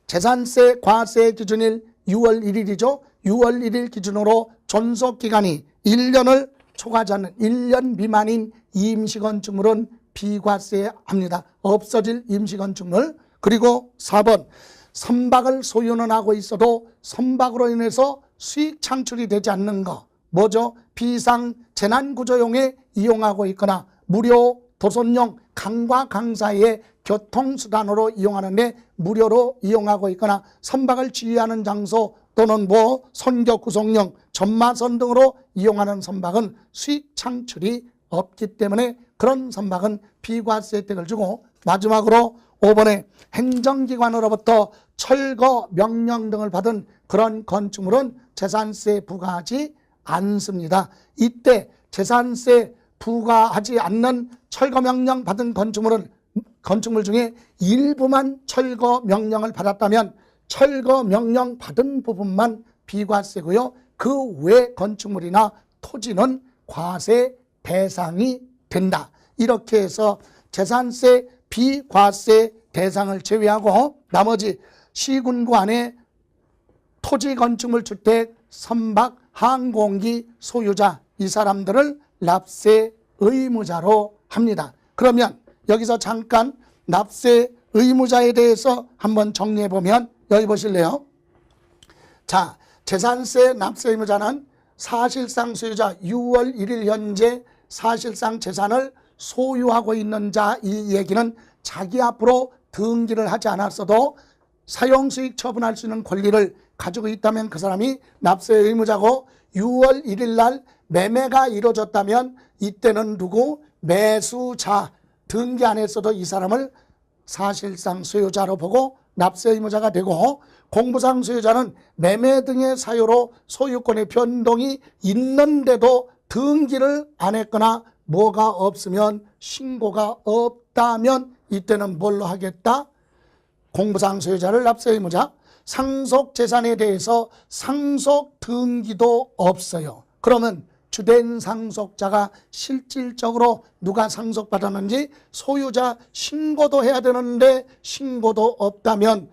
재산세 과세 기준일 6월 1일이죠. 6월 1일 기준으로 존속기간이 1년을 초과하지 않는 1년 미만인 임시건축물은 비과세합니다. 없어질 임시건축물. 그리고 4번, 선박을 소유는 하고 있어도 선박으로 인해서 수익 창출이 되지 않는 거 뭐죠? 비상 재난구조용에 이용하고 있거나 무료 도선용 강과 강 사이의 교통수단으로 이용하는데 무료로 이용하고 있거나 선박을 지휘하는 장소 또는 선교 구송용 전마선 등으로 이용하는 선박은 수익 창출이 없기 때문에 그런 선박은 비과세 혜택을 주고, 마지막으로 5번에 행정기관으로부터 철거 명령 등을 받은 그런 건축물은 재산세 부과하지 않습니다. 이때 재산세 부과하지 않는 철거 명령 받은 건축물 중에 일부만 철거 명령을 받았다면 철거 명령 받은 부분만 비과세고요. 그 외 건축물이나 토지는 과세 대상이 된다. 이렇게 해서 재산세 비과세 대상을 제외하고 나머지 시군구 안에 토지, 건축물, 주택, 선박, 항공기 소유자, 이 사람들을 납세 의무자로 합니다. 그러면 여기서 잠깐 납세 의무자에 대해서 한번 정리해 보면, 여기 보실래요? 자, 재산세 납세 의무자는 사실상 소유자, 6월 1일 현재 사실상 재산을 소유하고 있는 자, 이 얘기는 자기 앞으로 등기를 하지 않았어도 사용수익 처분할 수 있는 권리를 가지고 있다면 그 사람이 납세 의무자고, 6월 1일 날 매매가 이루어졌다면 이때는 누구? 매수자, 등기 안 했어도 이 사람을 사실상 소유자로 보고 납세 의무자가 되고, 공부상 소유자는 매매 등의 사유로 소유권의 변동이 있는데도 등기를 안 했거나 뭐가 없으면 신고가 없다면 이때는 뭘로 하겠다? 공부상 소유자를 납세 의무자. 상속 재산에 대해서 상속 등기도 없어요. 그러면 주된 상속자가 실질적으로 누가 상속받았는지 소유자 신고도 해야 되는데 신고도 없다면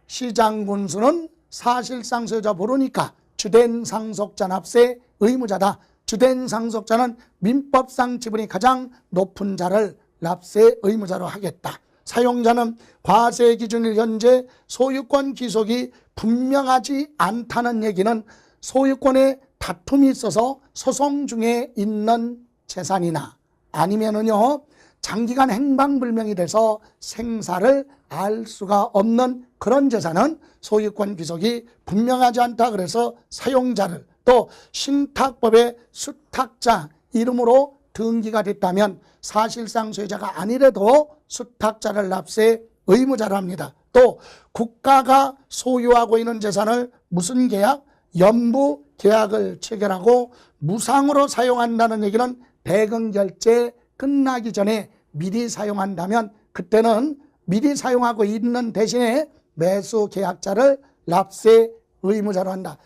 시장군수는 사실상 소유자 모르니까 주된 상속자 납세 의무자다. 주된 상속자는 민법상 지분이 가장 높은 자를 납세 의무자로 하겠다. 사용자는 과세 기준일 현재 소유권 귀속이 분명하지 않다는 얘기는 소유권에 다툼이 있어서 소송 중에 있는 재산이나 아니면은요 장기간 행방불명이 돼서 생사를 알 수가 없는 그런 재산은 소유권 귀속이 분명하지 않다. 그래서 사용자를, 또 신탁법의 수탁자 이름으로 등기가 됐다면 사실상 소유자가 아니래도 수탁자를 납세 의무자로 합니다. 또 국가가 소유하고 있는 재산을 무슨 계약? 연부 계약을 체결하고 무상으로 사용한다는 얘기는 대금 결제 끝나기 전에 미리 사용한다면 그때는 미리 사용하고 있는 대신에 매수 계약자를 납세 의무자로 한다.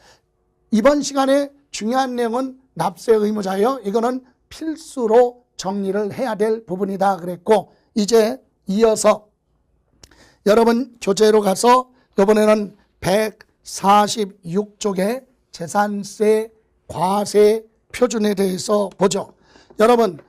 이번 시간에 중요한 내용은 납세 의무자예요. 이거는 필수로 정리를 해야 될 부분이다 그랬고, 이제 이어서 여러분 교재로 가서 이번에는 146쪽의 재산세 과세 표준에 대해서 보죠. 여러분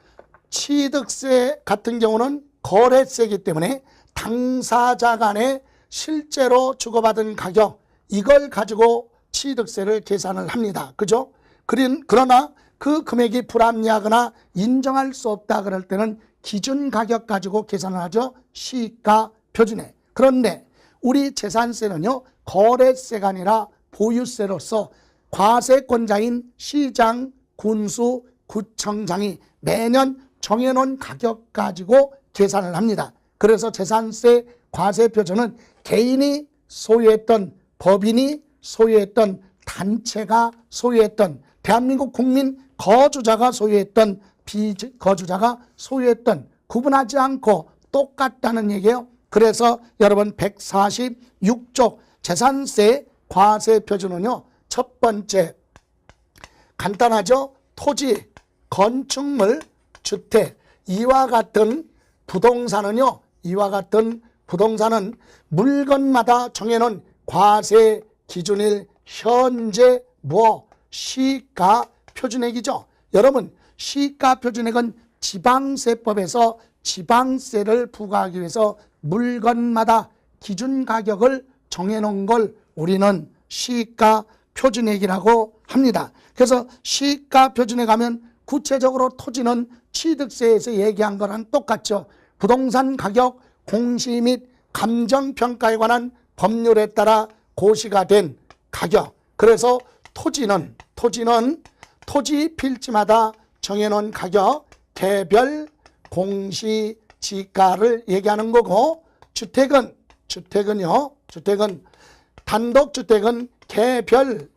취득세 같은 경우는 거래세이기 때문에 당사자 간에 실제로 주고받은 가격 이걸 가지고 취득세를 계산을 합니다. 그죠? 그러나 그 금액이 불합리하거나 인정할 수 없다 그럴 때는 기준 가격 가지고 계산을 하죠. 시가 표준에. 그런데 우리 재산세는요. 거래세가 아니라 보유세로서 과세권자인 시장, 군수, 구청장이 매년 정해놓은 가격 가지고 계산을 합니다. 그래서 재산세 과세 표준은 개인이 소유했던, 법인이 소유했던, 단체가 소유했던, 대한민국 국민 거주자가 소유했던, 비거주자가 소유했던 구분하지 않고 똑같다는 얘기예요. 그래서 여러분 146쪽 재산세 과세 표준은요. 첫 번째 간단하죠. 토지, 건축물, 주택 이와 같은 부동산은요. 이와 같은 부동산은 물건마다 정해놓은 과세 기준일 현재 시가 표준액이죠. 여러분 시가 표준액은 지방세법에서 지방세를 부과하기 위해서 물건마다 기준 가격을 정해놓은 걸 우리는 시가 표준액이라고 합니다. 그래서 시가 표준액 하면 구체적으로 토지는 취득세에서 얘기한 거랑 똑같죠. 부동산 가격 공시 및 감정평가에 관한 법률에 따라 고시가 된 가격. 그래서 토지는 토지 필지마다 정해놓은 가격, 개별 공시 지가를 얘기하는 거고, 주택은 단독주택은 개별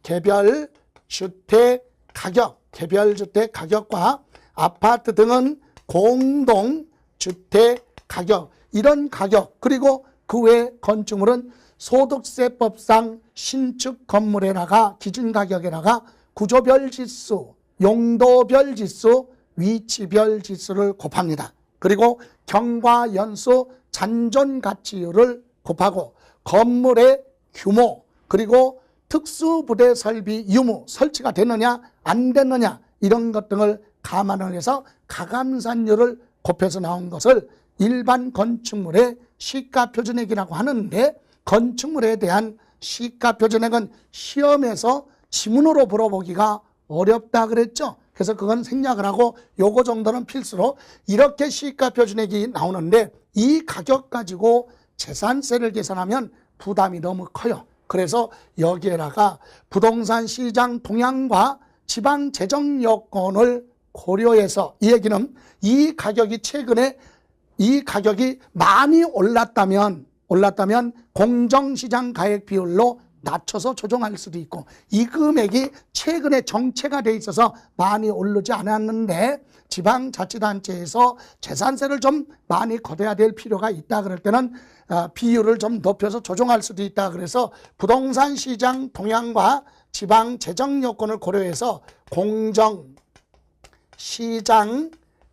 주택 가격, 개별 주택 가격과 아파트 등은 공동주택 가격, 이런 가격, 그리고 그 외 건축물은 소득세법상 신축 건물에다가 기준 가격에다가 구조별 지수, 용도별 지수, 위치별 지수를 곱합니다. 그리고 경과 연수, 잔존 가치율을 곱하고 건물의 규모, 그리고 특수부대 설비 유무 설치가 됐느냐 안 됐느냐 이런 것 등을 감안을 해서 가감산율을 곱해서 나온 것을 일반 건축물의 시가표준액이라고 하는데, 건축물에 대한 시가표준액은 시험에서 지문으로 물어보기가 어렵다 그랬죠. 그래서 그건 생략을 하고 요거 정도는 필수로 이렇게 시가표준액이 나오는데, 이 가격 가지고 재산세를 계산하면 부담이 너무 커요. 그래서 여기에다가 부동산 시장 동향과 지방 재정 여건을 고려해서, 이 얘기는 이 가격이 많이 올랐다면 공정시장 가액 비율로 낮춰서 조정할 수도 있고, 이 금액이 최근에 정체가 돼 있어서 많이 오르지 않았는데 지방자치단체에서 재산세를 좀 많이 걷어야 될 필요가 있다 그럴 때는 비율을 좀 높여서 조정할 수도 있다. 그래서 부동산 시장 동향과 지방 재정 여건을 고려해서 공정시장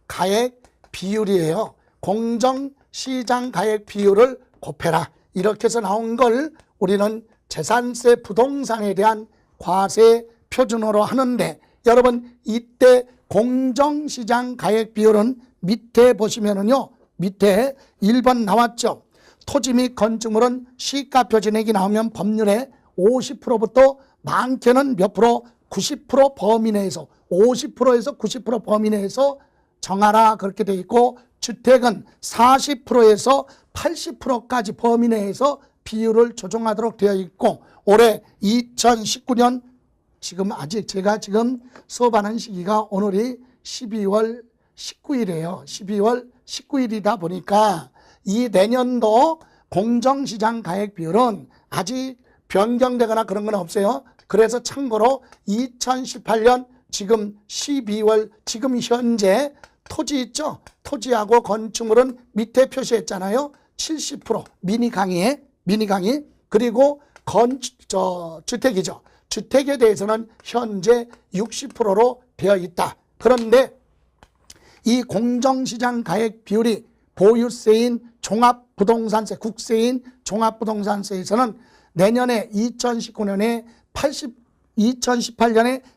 가액 비율이에요. 공정시장 가액 비율을 곱해라. 이렇게 해서 나온 걸 우리는 재산세 부동산에 대한 과세 표준으로 하는데, 여러분 이때 공정시장 가액 비율은 밑에 보시면은요, 밑에 1번 나왔죠. 토지 및 건축물은 시가 표준액이 나오면 법률에 50%부터 많게는 몇 프로 90% 범위 내에서 50%에서 90% 범위 내에서 정하라 그렇게 돼 있고, 주택은 40%에서 80%까지 범위 내에서 비율을 조정하도록 되어 있고, 올해 2019년 제가 지금 수업하는 시기가 오늘이 12월 19일이에요. 12월 19일이다 보니까 이 내년도 공정시장 가액 비율은 아직 변경되거나 그런 건 없어요. 그래서 참고로 2018년 지금 12월 지금 현재 토지 있죠? 토지하고 건축물은 밑에 표시했잖아요. 70% 미니 강의, 그리고 주택이죠. 주택에 대해서는 현재 60%로 되어 있다. 그런데 이 공정시장 가액 비율이 보유세인 종합부동산세, 국세인 종합부동산세에서는 내년에 2018년에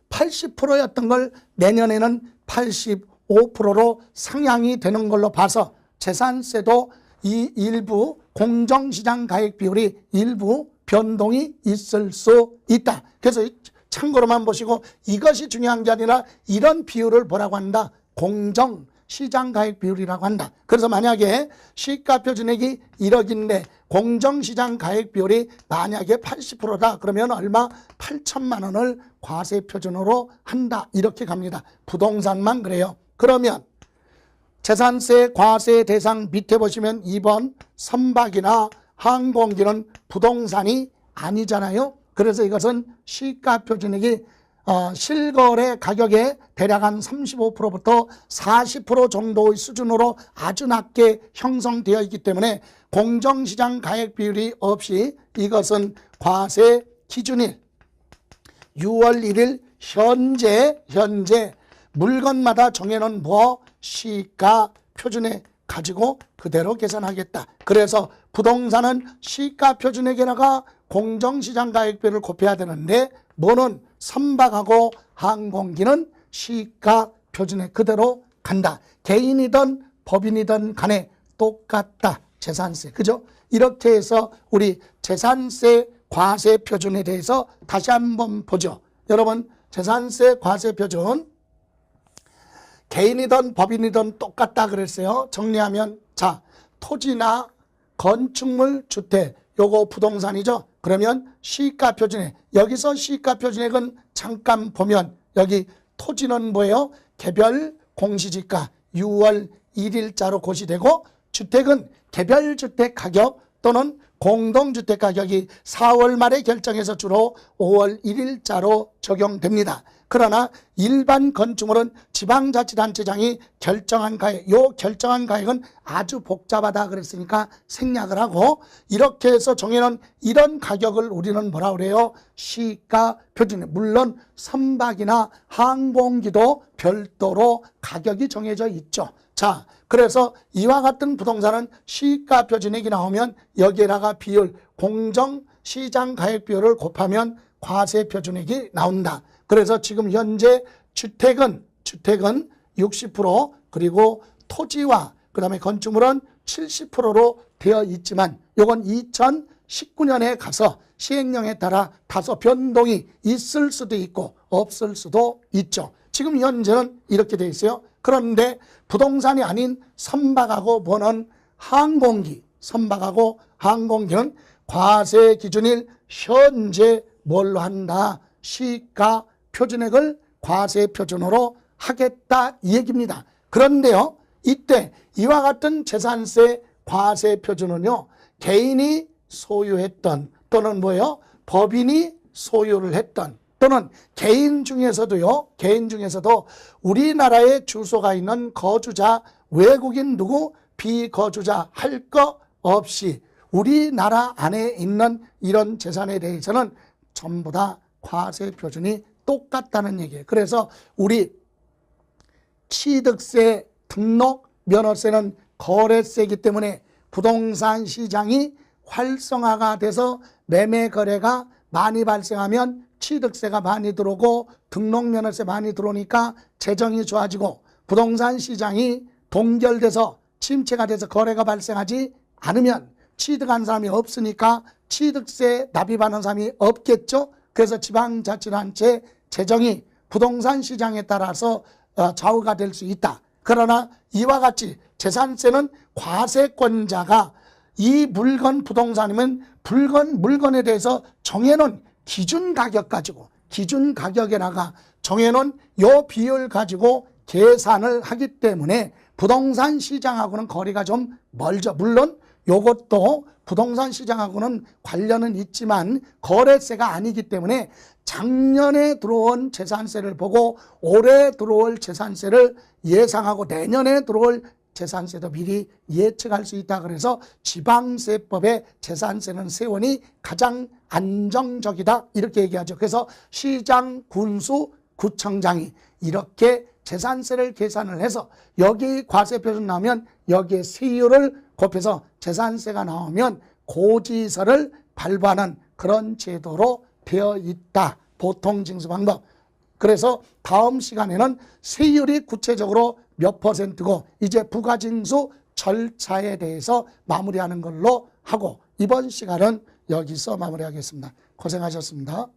80%였던 걸 내년에는 85%로 상향이 되는 걸로 봐서 재산세도 이 일부 공정시장 가액 비율이 일부 변동이 있을 수 있다. 그래서 참고로만 보시고 이것이 중요한 게 아니라 이런 비율을 뭐라고 한다? 공정시장 가액 비율이라고 한다. 그래서 만약에 시가표준액이 1억인데 공정시장 가액 비율이 만약에 80%다. 그러면 얼마? 8천만 원을 과세 표준으로 한다. 이렇게 갑니다. 부동산만 그래요. 그러면 재산세 과세 대상 밑에 보시면 2번 선박이나 항공기는 부동산이 아니잖아요. 그래서 이것은 시가표준액이 실거래 가격의 대략 한 35%부터 40% 정도의 수준으로 아주 낮게 형성되어 있기 때문에 공정시장 가액 비율이 없이 이것은 과세 기준일 6월 1일 현재 물건마다 정해놓은 시가 표준액 가지고 그대로 계산하겠다. 그래서 부동산은 시가 표준액에다가 공정시장 가액비를 곱해야 되는데 뭐는 선박하고 항공기는 시가 표준액 그대로 간다. 개인이든 법인이든 간에 똑같다. 재산세. 그죠? 이렇게 해서 우리 재산세 과세 표준에 대해서 다시 한번 보죠. 여러분 재산세 과세 표준 개인이든 법인이든 똑같다 그랬어요. 정리하면 자 토지나 건축물 주택 요거 부동산이죠. 그러면 시가표준액 여기서 시가표준액은 잠깐 보면 여기 토지는 뭐예요? 개별 공시지가 6월 1일자로 고시되고 주택은 개별주택 가격 또는 공동주택 가격이 4월 말에 결정해서 주로 5월 1일자로 적용됩니다. 그러나 일반 건축물은 지방자치단체장이 결정한 가액, 요 결정한 가액은 아주 복잡하다 그랬으니까 생략을 하고 이렇게 해서 정해놓은 이런 가격을 우리는 뭐라 그래요? 시가 표준. 물론 선박이나 항공기도 별도로 가격이 정해져 있죠. 자, 그래서 이와 같은 부동산은 시가 표준액이 나오면 여기에다가 비율, 공정시장 가액 비율을 곱하면 과세 표준액이 나온다. 그래서 지금 현재 주택은 60% 그리고 토지와 그 다음에 건축물은 70%로 되어 있지만 이건 2019년에 가서 시행령에 따라 다소 변동이 있을 수도 있고 없을 수도 있죠. 지금 현재는 이렇게 되어 있어요. 그런데 부동산이 아닌 선박하고 뭐는 항공기, 선박하고 항공기는 과세 기준일 현재 뭘로 한다? 시가 표준액을 과세 표준으로 하겠다 이 얘기입니다. 그런데요, 이때 이와 같은 재산세 과세 표준은요, 개인이 소유했던 또는 뭐예요? 법인이 소유를 했던 또는 개인 중에서도 우리나라에 주소가 있는 거주자, 외국인 누구 비거주자 할 거 없이 우리나라 안에 있는 이런 재산에 대해서는 전부 다 과세 표준이 똑같다는 얘기예요. 그래서 우리 취득세, 등록, 면허세는 거래세이기 때문에 부동산 시장이 활성화가 돼서 매매 거래가 많이 발생하면 취득세가 많이 들어오고 등록면허세 많이 들어오니까 재정이 좋아지고 부동산 시장이 동결돼서 침체가 돼서 거래가 발생하지 않으면 취득한 사람이 없으니까 취득세 납입하는 사람이 없겠죠. 그래서 지방자치단체 재정이 부동산 시장에 따라서 좌우가 될 수 있다. 그러나 이와 같이 재산세는 과세권자가 이 물건 부동산이면 물건에 대해서 정해놓은 기준 가격 가지고 기준 가격에다가 정해놓은 요 비율 가지고 계산을 하기 때문에 부동산 시장하고는 거리가 좀 멀죠. 물론 요것도 부동산 시장하고는 관련은 있지만 거래세가 아니기 때문에 작년에 들어온 재산세를 보고 올해 들어올 재산세를 예상하고 내년에 들어올 재산세도 미리 예측할 수 있다. 그래서 지방세법의 재산세는 세원이 가장 안정적이다 이렇게 얘기하죠. 그래서 시장, 군수, 구청장이 이렇게 재산세를 계산을 해서 여기 과세표준 나오면 여기에 세율을 곱해서 재산세가 나오면 고지서를 발부하는 그런 제도로 되어 있다. 보통 징수 방법. 그래서 다음 시간에는 세율이 구체적으로 몇 %고 이제 부가징수 절차에 대해서 마무리하는 걸로 하고 이번 시간은 여기서 마무리하겠습니다. 고생하셨습니다.